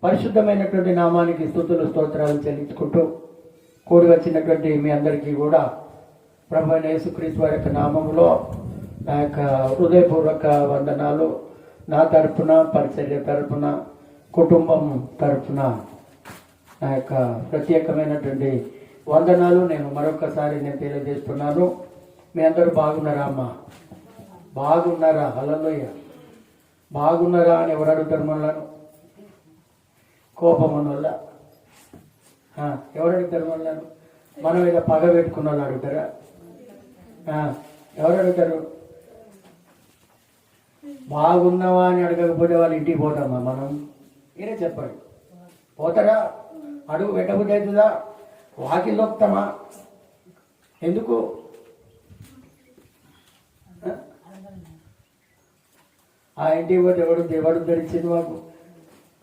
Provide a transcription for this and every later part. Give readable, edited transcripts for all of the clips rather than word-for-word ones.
పరిశుద్ధమైనటువంటి నామానికి స్తుతులు స్తోత్రాలు చెల్లించుకుంటూ కూడి వచ్చినటువంటి మీ అందరికీ కూడా ప్రభు అయిన యేసుక్రీస్తు వారి యొక్క నామములో నా యొక్క హృదయపూర్వక వందనాలు. నా తరపున, పరిచర్య తరపున, కుటుంబం తరపున నా యొక్క ప్రత్యేకమైనటువంటి వందనాలు నేను మరొకసారి తెలియజేస్తున్నాను. మీ అందరూ బాగున్నారా అమ్మా? బాగున్నారా? హల్లెలూయా. బాగున్నారా అని ఎవరు అడుగుతారు? మనలను కోపం వల్ల ఎవరు అడుగుతారు? మనలను మనం ఏదో పగ పెట్టుకున్న వాళ్ళు అడుగుతారా? ఎవరు అడుగుతారు? బాగున్నావా అని అడగకపోతే వాళ్ళ ఇంటికి పోతామా మనం? మీరే చెప్పండి. పోతారా? అడుగు పెట్టబుద్ధి అవుతుందా? వాకిల్లో వస్తామా? ఎందుకు? ఆ ఇంటికి పోతే ఎవడు ధరించింది మాకు?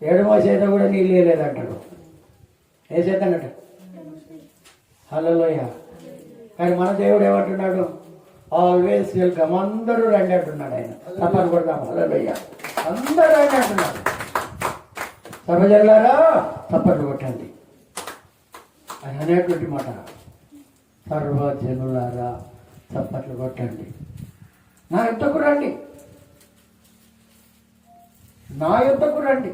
ఏడమో చేత కూడా నీళ్ళు వేయలేదంటాడు. ఏ చేత అన్నట్టు? హల్లెలూయా. కానీ మన దేవుడు ఏమంటున్నాడు? ఆల్వేస్ వెల్కమ్, అందరూ రండి అంటున్నాడు. ఆయన తప్పని కొడతాం. హల్లెలూయా. అందరూ రండి అంటున్నాడు. సర్వజనులారా తప్పట్లు కొట్టండి అని అనేటువంటి మాట. సర్వజనులారా తప్పట్లు కొట్టండి, నా యుద్ధకు రండి, నా యుద్ధకు రండి.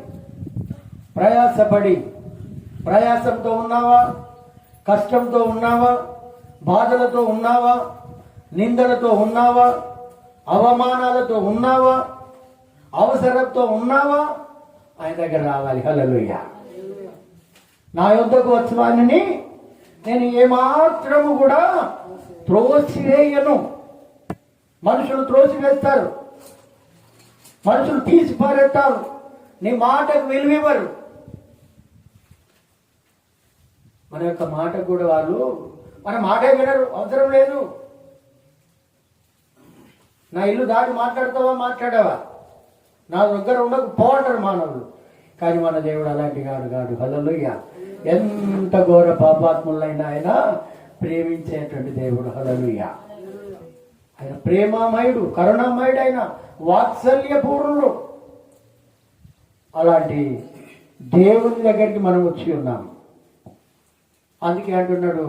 ప్రయాసంతో ఉన్నావా? కష్టంతో ఉన్నావా? బాధలతో ఉన్నావా? నిందలతో ఉన్నావా? అవమానాలతో ఉన్నావా? అవసరంతో ఉన్నావా? ఆయన దగ్గర రావాలి. హల్లెలూయా. నా యొద్దకు వచ్చేవాడిని నేను ఏమాత్రము కూడా త్రోసివేయను. మనుషులు త్రోసివేస్తారు, మనుషులు తీసి పారేస్తారు, నీ మాటకు విలువివ్వరు. మన యొక్క మాటకు కూడా వాళ్ళు మన మాటే వినరు. అవసరం లేదు. నా ఇల్లు దాటి మాట్లాడావా? నా దగ్గర ఉండకు పో అంటారు మానవులు. కానీ మన దేవుడు అలాంటి కాడు. హల్లెలూయా. ఎంత ఘోర పాపాత్ములైనా ఆయన ప్రేమించేటువంటి దేవుడు. హల్లెలూయా. ఆయన ప్రేమామయుడు, కరుణామయుడు, ఆయన వాత్సల్యపూర్ణుడు. అలాంటి దేవుని దగ్గరికి మనం వచ్చి ఉన్నాం. అందుకే అంటున్నాడు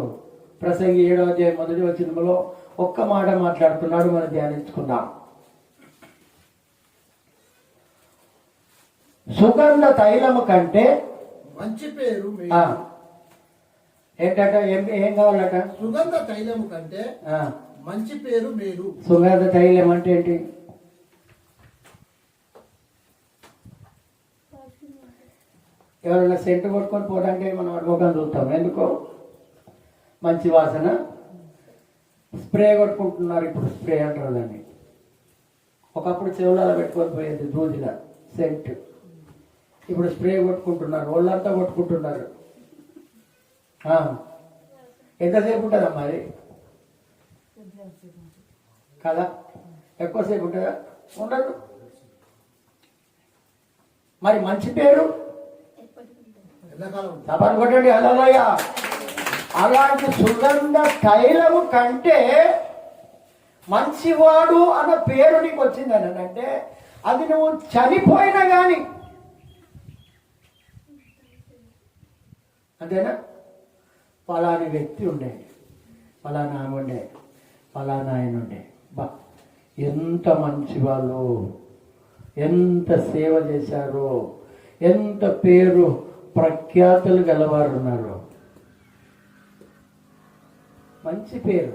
ప్రసంగి 7వ అధ్యాయం 1వ వచనంలో ఒక్క మాట మాట్లాడుతున్నాడు. మనం ధ్యానించుకుందాం. సుగంధ తైలము కంటే మంచి పేరు ఏంటట? ఏం కావాలట? సుగంధ తైలము కంటే మంచి పేరు మేలు. సుగంధ తైలం అంటే ఏంటి? ఎవరైనా సెంటు కొట్టుకొని పోవడానికి మనం అడుగుకొని చూస్తాం. ఎందుకో? మంచి వాసన. స్ప్రే కొట్టుకుంటున్నారు ఇప్పుడు. స్ప్రే అంటారు దాన్ని. ఒకప్పుడు చెవులలో పెట్టుకొని పోయేది దూదిల సెంట్. ఇప్పుడు స్ప్రే కొట్టుకుంటున్నారు, ఒళ్ళంతా కొట్టుకుంటున్నారు. ఎంతసేపు ఉంటుందమ్మా అది? కదా? ఎక్కువసేపు ఉంటుందా? ఉండదు. మరి మంచి పేరు తపని కొట్టండి. హల్లెలూయా. అలాంటి సుగంధ తైలము కంటే మంచివాడు అన్న పేరు నీకు వచ్చిందని అంటే అది నువ్వు చనిపోయినా కానీ అంతేనా? ఫలాని వ్యక్తి ఉండే, ఫలానా ఆమె ఉండే, ఫలానా ఆయన ఉండే, బా ఎంత మంచి వాళ్ళు, ఎంత సేవ చేశారో, ఎంత పేరు ప్రఖ్యాతులు గలవారు ఉన్నారు. మంచి పేరు,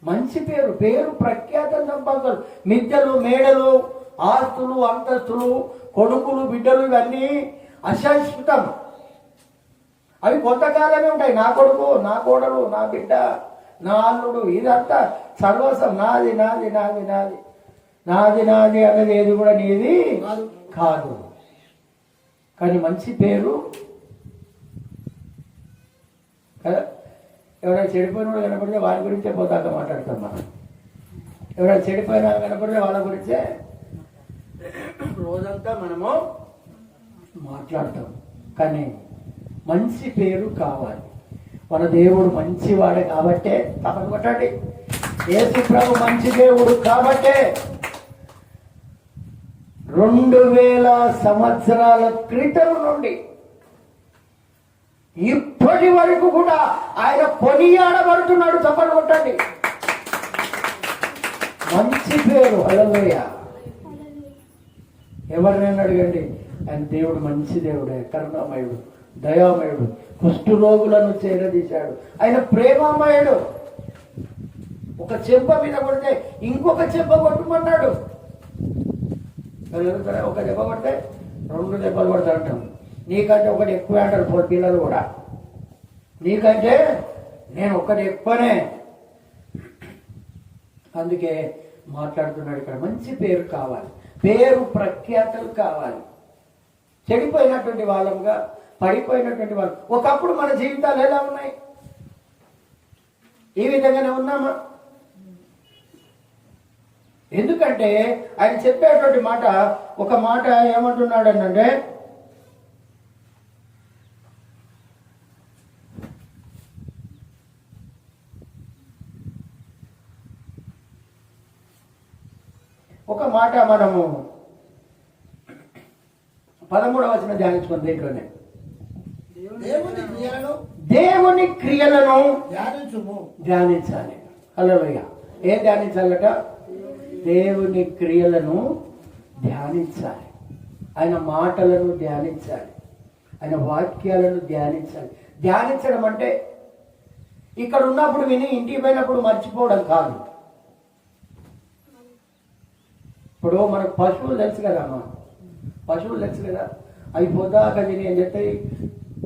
మంచి పేరు, పేరు ప్రఖ్యాతం సంపాదించాలి. మిద్దెలు, మేడలు, ఆస్తులు, అంతస్తులు, కొడుకులు, బిడ్డలు ఇవన్నీ అశాశ్వతం. అవి కొంతకాలమే ఉంటాయి. నా కొడుకు, నా కోడలు, నా బిడ్డ, నా అల్లుడు, ఇదంతా సర్వస్వం నాది నాది నాది నాది నాది నాది అనేది ఏది కూడా నీది కాదు. కానీ మంచి పేరు కదా. ఎవరైనా చెడిపోయిన వాళ్ళు కనపడితే వారి గురించే పోతాక మాట్లాడతాం మనం. ఎవరైనా చెడిపోయిన కనపడితే వాళ్ళ గురించే రోజంతా మనము మాట్లాడతాం. కానీ మంచి పేరు కావాలి. మన దేవుడు మంచివాడే కాబట్టే తపన కొట్టండి. యేసు ప్రభు మంచి దేవుడు కాబట్టే 2000 సంవత్సరాల క్రితం నుండి ఇప్పటి వరకు కూడా ఆయన కొనియాడబడుతున్నాడు. చప్పట్లు కొట్టండి. మంచి పేరు. హల్లెలూయా. ఎవరినైనా అడగండి, ఆయన దేవుడు మంచి దేవుడే, కరుణామయుడు, దయామయుడు, కుష్ఠరోగులను చేరదీశాడు. ఆయన ప్రేమామయుడు. ఒక చెంప మీద కొడితే ఇంకొక చెంప కొట్టమన్నాడు. ఒక దెబ్బ కొడితే 2 దెబ్బలు కొడతారంటాం. నీకంటే ఒకటి ఎక్కువ అంటారు పిల్లలు కూడా. నీకంటే నేను ఒకటి ఎక్కువనే. అందుకే మాట్లాడుతున్నాడు ఇక్కడ. మంచి పేరు కావాలి, పేరు ప్రఖ్యాతలు కావాలి. చెడిపోయినటువంటి వాళ్ళంగా, పడిపోయినటువంటి వాళ్ళు. ఒకప్పుడు మన జీవితాలు ఎలా ఉన్నాయి? ఈ విధంగానే ఉన్నామా? ఎందుకంటే ఆయన చెప్పేటువంటి మాట, ఒక మాట ఏమంటున్నాడు అంటే, ఒక మాట మనము 13వ వచనం ధ్యానించుకుని దీంట్లోనే, దేవుని క్రియలను ధ్యానించాలి. హల్లెలూయా. ఏం ధ్యానించాలట? దేవుని క్రియలను ధ్యానించాలి. ఆయన మాటలను ధ్యానించాలి. ఆయన వాక్యాలను ధ్యానించాలి. ధ్యానించడం అంటే ఇక్కడ ఉన్నప్పుడు విని ఇంటికి పోయినప్పుడు మర్చిపోవడం కాదు. ఇప్పుడు మనకు పశువులు తెలుసు కదా అమ్మ, పశువులు తెలుసు కదా. అవి పొద్దాక తిని ఏం చెప్తాయి,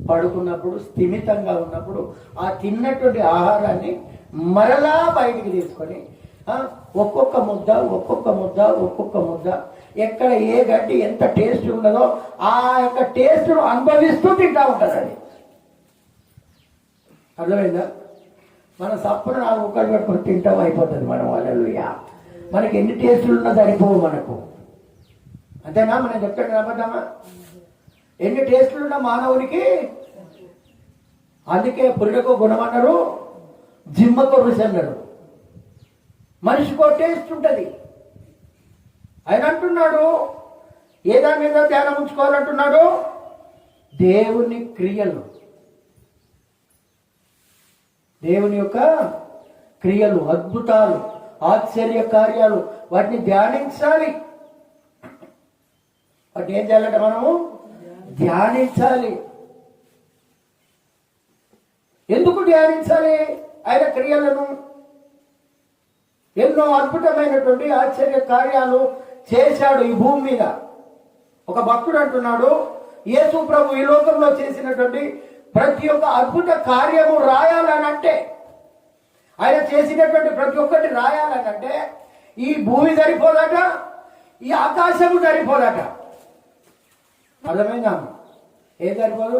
పడుకున్నప్పుడు స్థిమితంగా ఉన్నప్పుడు ఆ తిన్నటువంటి ఆహారాన్ని మరలా బయటికి తీసుకొని ఒక్కొక్క ముద్ద ఒక్కొక్క ముద్ద ఒక్కొక్క ముద్ద, ఎక్కడ ఏ గడ్డి ఎంత టేస్ట్ ఉన్నదో ఆ యొక్క టేస్ట్ను అనుభవిస్తూ తింటా ఉంటుంది. అది అర్థమైందా? మన సప్పును 4 ముక్కలు పెట్టుకొని తింటాం అయిపోతుంది. మనం హల్లెలూయా. మనకి ఎన్ని టేస్టులు ఉన్నా సరిపోవు మనకు. అంతేనా? మనం చెప్తాడు అబద్ధమా? ఎన్ని టేస్టులు ఉన్నా మానవునికి. అందుకే పురుడకో గుణం అన్నారు, జిమ్మకో రుచి అన్నారు. మనిషికో టేస్ట్ ఉంటుంది. ఆయన అంటున్నాడు, ఏ దాని మీద ధ్యానం ఉంచుకోవాలంటున్నాడు? దేవుని క్రియలు, దేవుని యొక్క క్రియలు, అద్భుతాలు, ఆశ్చర్య కార్యాలు, వాటిని ధ్యానించాలి. వాటిని ఏం చేయాలంటే మనము ధ్యానించాలి. ఎందుకు ధ్యానించాలి? ఆయన క్రియలను. ఎన్నో అద్భుతమైనటువంటి ఆశ్చర్య కార్యాలు చేశాడు ఈ భూమి మీద. ఒక భక్తుడు అంటున్నాడు, యేసు ప్రభు ఈ లోకంలో చేసినటువంటి ప్రతి ఒక్క అద్భుత కార్యము రాయాలనంటే, ఆయన చేసినటువంటి ప్రతి ఒక్కటి రాయాలనంటే ఈ భూమి సరిపోదట, ఈ ఆకాశము సరిపోదట. అర్థమైందా? ఏం సరిపోదు?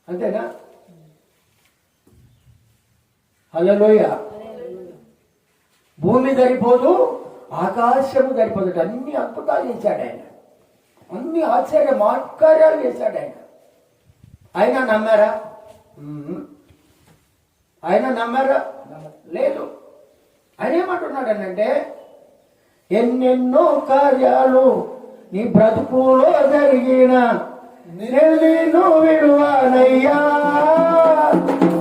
అంతేనా? హల్లెలూయా. భూమి సరిపోదు, ఆకాశము సరిపోదట. అన్ని అద్భుతాలు చేశాడు ఆయన, అన్ని ఆశ్చర్య మాత్కార్యాలు చేశాడు ఆయన. ఆయన నమ్మారా? ఆయన నమ్మారా? లేదు. ఆయన ఏమంటున్నాడు అంటే, ఎన్నెన్నో కార్యాలు నీ బ్రతుకులో జరిగిన నేను విడువానయ్యా,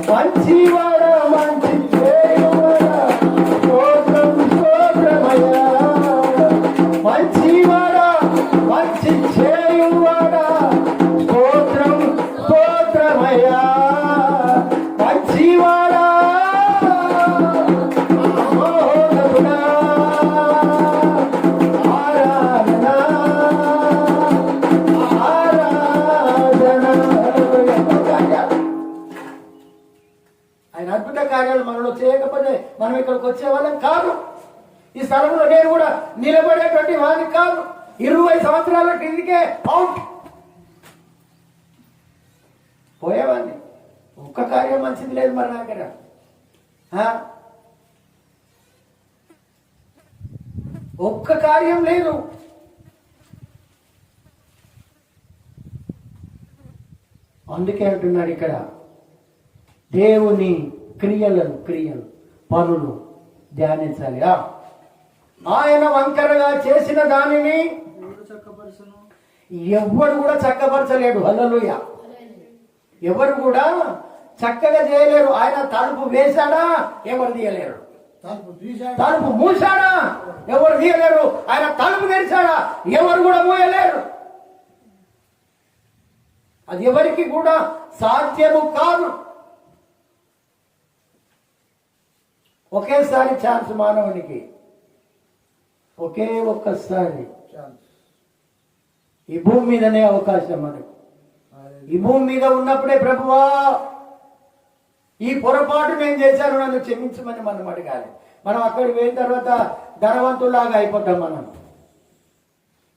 మంచివాడ మంచి చేయువాడా, స్తోత్రం స్తోత్రమయ్యా, మంచివాడ మంచి చేయువాడా, స్తోత్రం స్తోత్రమయ్యా, మంచివాడా మహోన్నతుడా, ఆరాధన ఆరాధన. ఆయన అద్భుత కార్యాలు మనలో చేయకపోతే మనం ఇక్కడికి వచ్చేవాళ్ళం కాదు. ఈ స్థలంలో నేను కూడా నిలబడేటువంటి వాడిని కాదు. 20 సంవత్సరాల క్రిందికే అవుట్ పోయేవాడిని. ఒక్క కార్యం మంచిది లేదు మరి నా దగ్గర. ఒక్క కార్యం లేదు. అందుకే అంటున్నాడు ఇక్కడ, దేవుని క్రియలు పనులు ధ్యానించాలి. ఆయన వంకరగా చేసిన దానిని ఎవరు కూడా చక్కపరచలేడు. హల్లెలూయా. ఎవరు కూడా చక్కగా చేయలేరు. ఆయన తలుపు వేశాడా, ఎవరు తీయలేరు. తలుపు మూసాడా, ఎవరు తీయలేరు. ఆయన తలుపు తెరిచాడా, ఎవరు కూడా మూయలేరు. అది ఎవరికి కూడా సాధ్యము కాదు. ఒకేసారి ఛాన్స్ మానవునికి, ఒకే ఒక్కసారి ఈ భూమి మీదనే అవకాశం మనకు. ఈ భూమి మీద ఉన్నప్పుడే ప్రభువా ఈ పొరపాటు నేను చేశాను, నన్ను క్షమించమని మనం అడగాలి. మనం అక్కడికి పోయిన తర్వాత ధనవంతులాగా అయిపోతాం. మనం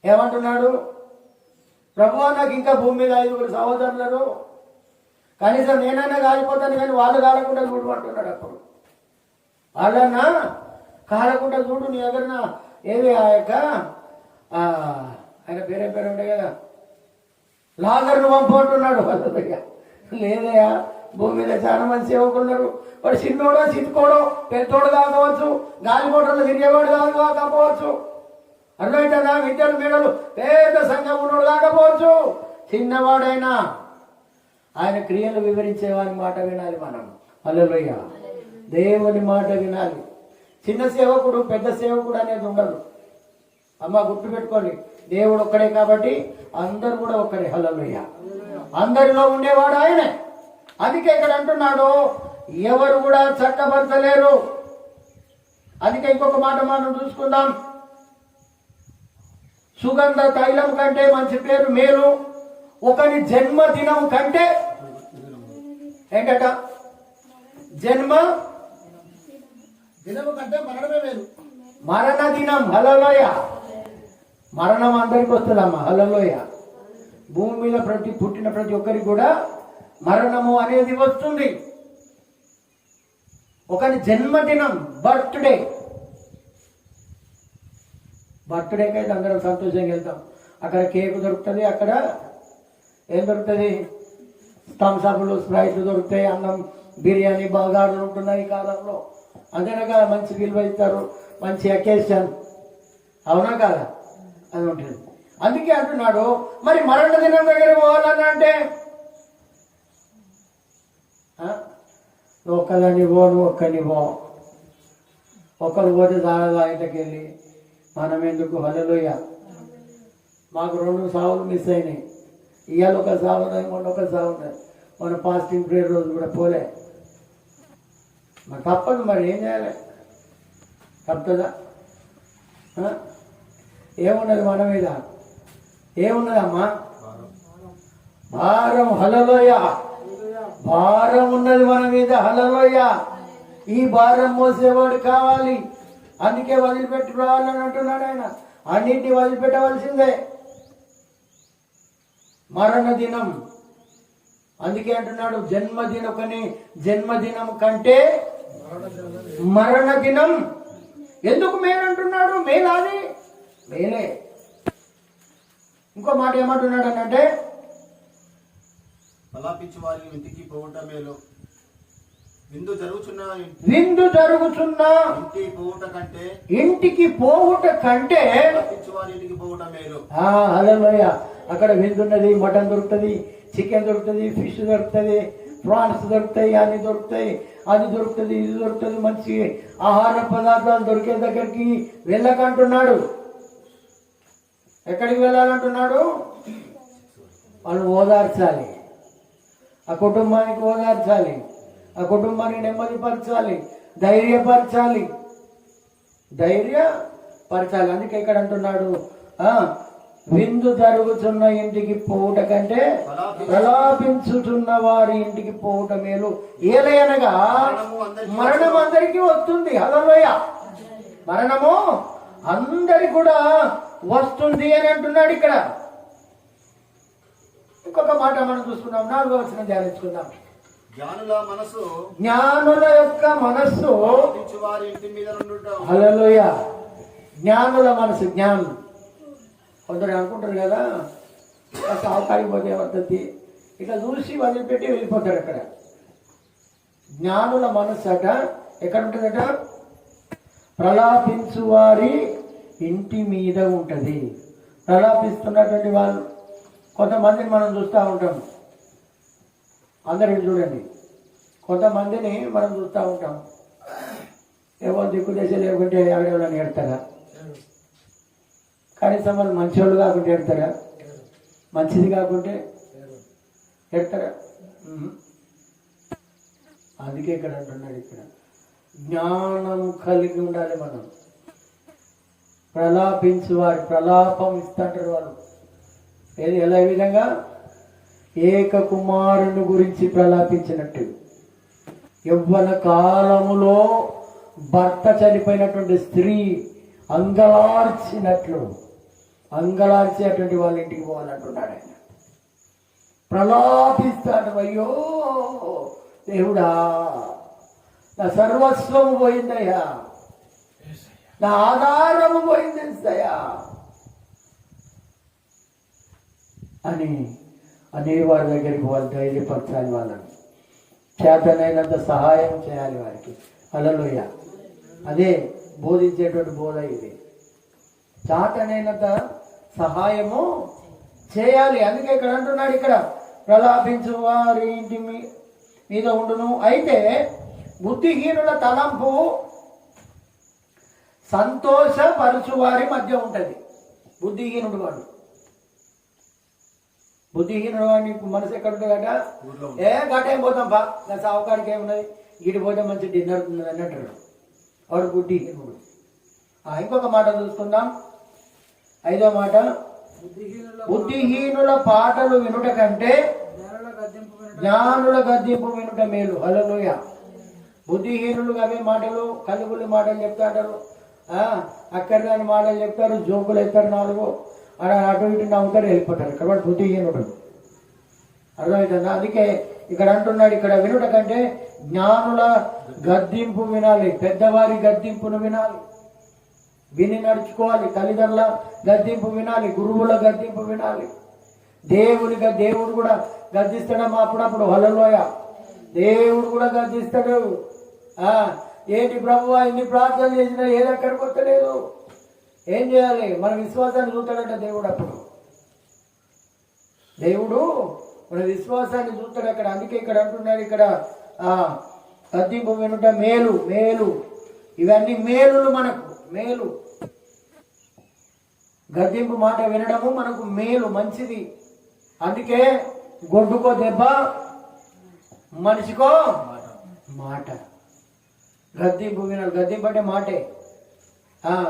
ఏమంటున్నాడు, ప్రభువా నాకు ఇంకా భూమి మీద 5 సహోదరులను, కనీసం నేనైనా కాలిపోతాను కానీ వాళ్ళు కాలకుండా చూడు అంటున్నాడు. అప్పుడు వాళ్ళన్నా కాలకుండా చూడు, నీ దగ్గర ఏది ఆ యొక్క ఆయన పేరే ఉండే కదా, లాజరును పంపుకుంటున్నాడు. లేదయా, భూమి మీద చాలా మంది సేవకున్నారు. వాడు చిన్నోడో చిత్తుకోడో పెద్దోడు కాకపోవచ్చు, గాలిపోటలో తిరిగేవాడు కాకపోవచ్చు, అర్థమైందా, విద్యలు మేడలు పెద్ద సంఘం ఉన్నోడు కాకపోవచ్చు, చిన్నవాడైనా ఆయన క్రియలు వివరించేవాని మాట వినాలి మనం. హల్లెలూయా. దేవుని మాట వినాలి. చిన్న సేవకుడు పెద్ద సేవకుడు అనేది ఉండదు. అమ్మ గుర్తుపెట్టుకోండి, దేవుడు ఒక్కడే కాబట్టి అందరు కూడా ఒక్కడే. హల్లెలూయా. అందరిలో ఉండేవాడు ఆయనే. అందుకే ఇక్కడ అంటున్నాడు, ఎవరు కూడా చట్టపరచలేరు. అందుకే ఇంకొక మాట మనం చూసుకుందాం. సుగంధ తైలం కంటే మంచి పేరు మేలు, ఒకని జన్మదినం కంటే ఏంటట, జన్మ దినము కంటే మరణమే మేలు. మరణ దినం. హల్లెలూయా. మరణం అందరికి వస్తుందమ్మా. హల్లెలూయా. భూమి మీద పుట్టిన ప్రతి ఒక్కరికి కూడా మరణము అనేది వస్తుంది. ఒకరి జన్మదినం, బర్త్డేకి అయితే అందరం సంతోషంగా వెళ్తాం. అక్కడ కేక్ దొరుకుతుంది, అక్కడ ఏం దొరుకుతుంది, థమ్సప్లు, స్ప్రైట్లు దొరుకుతాయి, అన్నం, బిర్యానీ, బగారులు ఉంటున్నాయి ఈ కాలంలో. అంతేనాక మంచి విలువ ఇస్తారు, మంచి అకేషన్, అవునా కాదా, అది ఉంటుంది. అందుకే అంటున్నాడు, మరి మరణ దినం దగ్గర పోవాలని అంటే ఒక్కదాన్ని పోను, ఒక్కని పో, ఒక్కరు పోతే చాలా ఇంటికి వెళ్ళి మనం ఎందుకు. హల్లెలూయా. మాకు 2 సావులు మిస్ అయినాయి. ఇవాళ ఒక సావు ఉన్నది, మొన్న ఒక సావు ఉన్నది. మన ఫాస్టింగ్ ప్రేయర్ రోజు కూడా పోలే. మరి తప్పదు, మరి ఏం చేయాలి, తప్పదా. ఏమున్నది మన మీద, ఏమున్నదమ్మా, భారం. హల్లెలూయా. భారం ఉన్నది మన మీద. హల్లెలూయా. ఈ భారం మోసేవాడు కావాలి. అందుకే వదిలిపెట్టి రావాలని అంటున్నాడు ఆయన. అన్నింటినీ వదిలిపెట్టవలసిందే. మరణ దినం, అందుకే అంటున్నాడు జన్మదినం కంటే మరణ దినం. ఎందుకు మేలు అంటున్నాడు? మేలాది మేలే. ఇంకో మాట ఏమంటున్నాడు అంటే, అలాపించి వారి ఇంటికి పోవుట మేలు, విందు జరుగుతున్న ఇంటికి పోవుట కంటే వారి ఇంటికి పోవుట మేలు. హల్లెలూయా. అక్కడ విందున్నది, మటన్ దొరుకుతుంది, చికెన్ దొరుకుతుంది, ఫిష్ దొరుకుతుంది, ప్రాన్స్ దొరుకుతాయి, అన్ని దొరుకుతాయి, అది దొరుకుతుంది, ఇది దొరుకుతుంది. మంచి ఆహార పదార్థాలు దొరికే దగ్గరికి వెళ్ళకంటున్నాడు. ఎక్కడికి వెళ్ళాలంటున్నాడు? వాళ్ళు ఓదార్చాలి, ఆ కుటుంబానికి ఓదార్చాలి, ఆ కుటుంబాన్ని నెమ్మదిపరచాలి, ధైర్యపరచాలి. అందుకే ఇక్కడ అంటున్నాడు, విందు జరుగుతున్న ఇంటికి పోవుట కంటే ప్రలాపించుతున్న వారి ఇంటికి పోవుట మేలు. ఏలయనగా మరణం అందరికీ వస్తుంది. హల్లెలూయా. మరణము అందరికి కూడా వస్తుంది అని అంటున్నాడు ఇక్కడ. ఇంకొక మాట మనం చూసుకున్నాం, 4వ వచనం ధ్యానించుకుందాం. జ్ఞానుల యొక్క మనస్సు. హల్లెలూయా. జ్ఞానుల మనసు, జ్ఞానం. కొందరు అనుకుంటారు కదా, సావుకారికి పోతే ఏమవుతుంది, ఇట్లా చూసి వదిలిపెట్టి వెళ్ళిపోతారు. అక్కడ జ్ఞానుల మనస్సు అట ఎక్కడ ఉంటుందట, ప్రలాపించు వారి ఇంటి మీద ఉంటుంది. ప్రలాపిస్తున్నటువంటి వాళ్ళు కొంతమందిని మనం చూస్తూ ఉంటాం. అందరిని చూడండి, కొంతమందిని మనం చూస్తూ ఉంటాం. ఎవరు దిక్కు దశ లేకుంటే ఎవరెవరని ఎడతారా? కనీసం వాళ్ళు మంచివాళ్ళు కాకుంటే ఎడతారా? మంచిది కాకుంటే ఎడతారా? అందుకే ఇక్కడ అంటున్నాడు, ఇక్కడ జ్ఞానం కలిగి ఉండాలి మనం. ప్రలాపించు వారి ప్రలాపం ఇస్తుంటారు వాళ్ళు. ఏది ఎలా విధంగా ఏక కుమారుని గురించి ప్రలాపించినట్టు, యవ్వన కాలములో భర్త చనిపోయినటువంటి స్త్రీ అంగలార్చినట్లు, అంగలార్చేటువంటి వాళ్ళ ఇంటికి పోవాలంటున్నాడు ఆయన. ప్రలాపిస్తాడు, అయ్యో దేవుడా నా సర్వస్వము పోయిందయ్యా, నా ఆధారము పోయిందయ్యా అని అనేవారి దగ్గరికి వాళ్ళు ధైర్యపరచాలి, వాళ్ళని చేతనైనంత సహాయం చేయాలి వారికి. హల్లెలూయా. అదే బోధించేటువంటి బోధ ఇది. చేతనైనంత సహాయము చేయాలి. అందుకే ఇక్కడ అంటున్నాడు, ఇక్కడ ప్రలాపించు వారి ఇంటి మీద ఉండును. అయితే బుద్ధిహీనుల తలంపు సంతోషపరచు వారి మధ్య ఉంటుంది. బుద్ధిహీనుడు వాడు, బుద్ధిహీనుడు వాడిని మనసు ఎక్కడ ఉంటుందట? గటేం పోతాం బా, నా సావుకాడికి ఏమున్నది, ఇటు పోతే మంచి డిన్నర్ ఉన్నది అని అంటాడు వాడు బుద్ధిహీనుడు. ఇంకొక మాట చూసుకుందాం, 5వ మాట, బుద్ధిహీనుల పాటలు వినుట కంటే జ్ఞానుల గద్దింపు వినుట మేలు. హల్లెలూయా. బుద్ధిహీనులు అవే మాటలు, కలుగులు మాటలు చెప్తారు, అక్కర్లేని మాటలు చెప్తారు, జోకులు ఎత్తారు, 4 అటు ఇటు నవ్వుతారు, వెళ్ళిపోతారు. ఇక్కడ వాడు బుద్ధిహీనుడు. అర్థమవుతుందా? అందుకే ఇక్కడ అంటున్నాడు, ఇక్కడ వినుట కంటే జ్ఞానుల గద్దింపు వినాలి, పెద్దవారి గద్దింపును వినాలి, విని నడుచుకోవాలి. తల్లిదండ్రుల గద్దింపు వినాలి, గురువుల గద్దింపు వినాలి. దేవుడు కూడా గద్దిస్తాడమ్మా అప్పుడప్పుడు. హల్లెలూయా. దేవుడు కూడా గద్దిస్తాడు. ఏంటి ప్రభువా ఇన్ని ప్రార్థన చేసినా ఏది అక్కడికి వస్తలేదు, ఏం చేయాలి? మన విశ్వాసాన్ని చూస్తాడంట దేవుడు. అప్పుడు దేవుడు మన విశ్వాసాన్ని చూస్తాడు అక్కడ. అందుకే ఇక్కడ అంటున్నాడు, ఇక్కడ గద్దింపు వినుట మేలు, మేలు. ఇవన్నీ మేలులు మనకు, మేలు. గద్దింపు మాట వినడము మనకు మేలు, మంచిది. అందుకే గొడ్డుకో దెబ్బ, మనిషికో మాట. గద్దింపు వినాలి. గద్దింపు అంటే మాటే.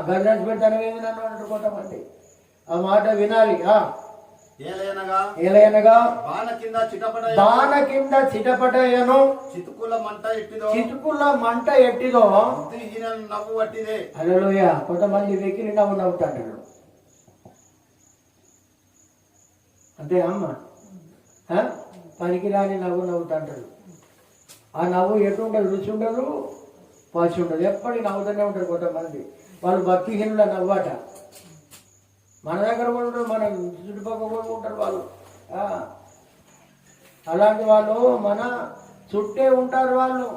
గద్దించి పెడతాను ఏమి నన్ను అంటారు కొంతమంది. ఆ మాట వినాలి. ఏలయనగా బాణ కింద చిటపటయను, చితుకుల మంట ఎట్టిదో నవ్వు పట్టిదే. హల్లెలూయా. కొంతమంది వెకిలి నవ్వుతాడు. అంతే అమ్మ, పనికిరాని నవ్వుతాడు. ఆ నవ్వు ఎటు ఉండదు, రుచి ఉండదు, పచ్చి ఉండదు, ఎప్పటికీ నవ్వుతూనే ఉంటారు కొంతమంది. వాళ్ళు భక్తిహీనుల నవ్వాట. మన దగ్గర కూడా ఉంటారు, మన చుట్టుపక్కల కూడా ఉంటారు వాళ్ళు. అలాంటి వాళ్ళు మన చుట్టే ఉంటారు వాళ్ళు.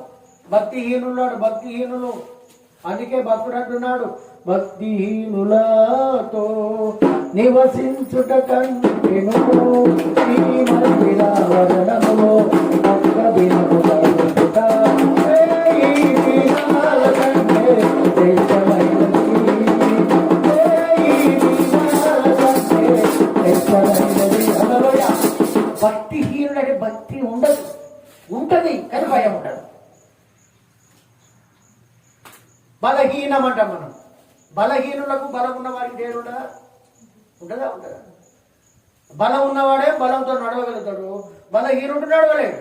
భక్తిహీనులు. అందుకే భక్తుడు అంటున్నాడు, భక్తిహీనులతో నివసించుట కంటెను ఈ మహిళ వదనములో ఒక్క దినముగా ఉండుట ఈ దినాల కంటే శ్రేష్టమైనది, ఈ దినాల కంటే శ్రేష్టమైనది. హల్లెలూయా. భక్తిహీనుడంటే భక్తి ఉండదు, ఉంటది కానీ భయం ఉండదు. బలహీనం అంట మనం. బలహీనులకు బలం ఉన్న వారికి దేవుడా ఉంటుందా? బలం ఉన్నవాడే బలంతో నడవగలుగుతాడు, బలహీనుడు నడవలేడు.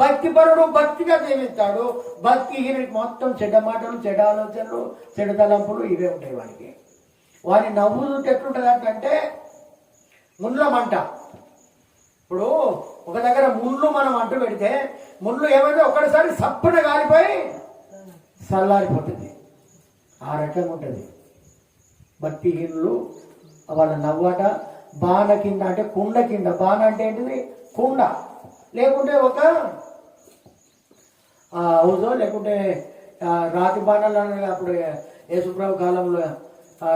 భక్తిపరుడు భక్తిగా జీవిస్తాడు, భక్తిహీనుడికి మొత్తం చెడ్డ మాటలు, చెడ్డ ఆలోచనలు, చెడ్డ తలంపులు ఇవే ఉంటాయి వానికి. వాని నవ్వులు ఎట్లుంటుంది అంటే ముళ్ళ మంట. ఇప్పుడు ఒక దగ్గర ముళ్ళు మనం అంటు పెడితే ముళ్ళు ఏమైతే ఒక్కడిసారి సప్పున కాలిపోయి చల్లారిపోతుంది. ఆ రకంగా ఉంటుంది. భక్తిహీనులు వాళ్ళ నవ్వట బాణ కింద అంటే కుండ కింద. బాణ అంటే ఏంటిది? కుండ. లేకుంటే ఒక హౌజో లేకుంటే రాతి బాణాలు అప్పుడు యేసుప్రభు కాలంలో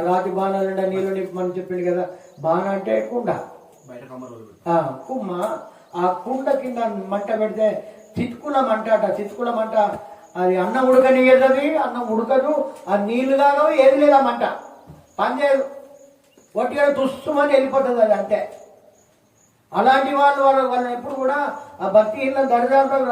రాతి బాణాలు నీళ్ళు నింపమని చెప్పిండు కదా. బాణ అంటే కుండ, బయట కమ్మరు వాళ్ళు పెడతారు. కుమ్మ. ఆ కుండ కింద మంట పెడితే చితుకుల మంట అట. చితుకుల మంట అది అన్నం ఉడకనియదు, అన్నం ఉడకదు, ఆ నీళ్లు కాదు, ఏది లేదు. ఆ మంట పనిచేయదు, ఒట్టిగా తుస్సుమని వెళ్ళిపోతుంది అది అంతే. అలాంటి వాళ్ళు ఎప్పుడు కూడా ఆ భక్తిహీన దరిదాపులకు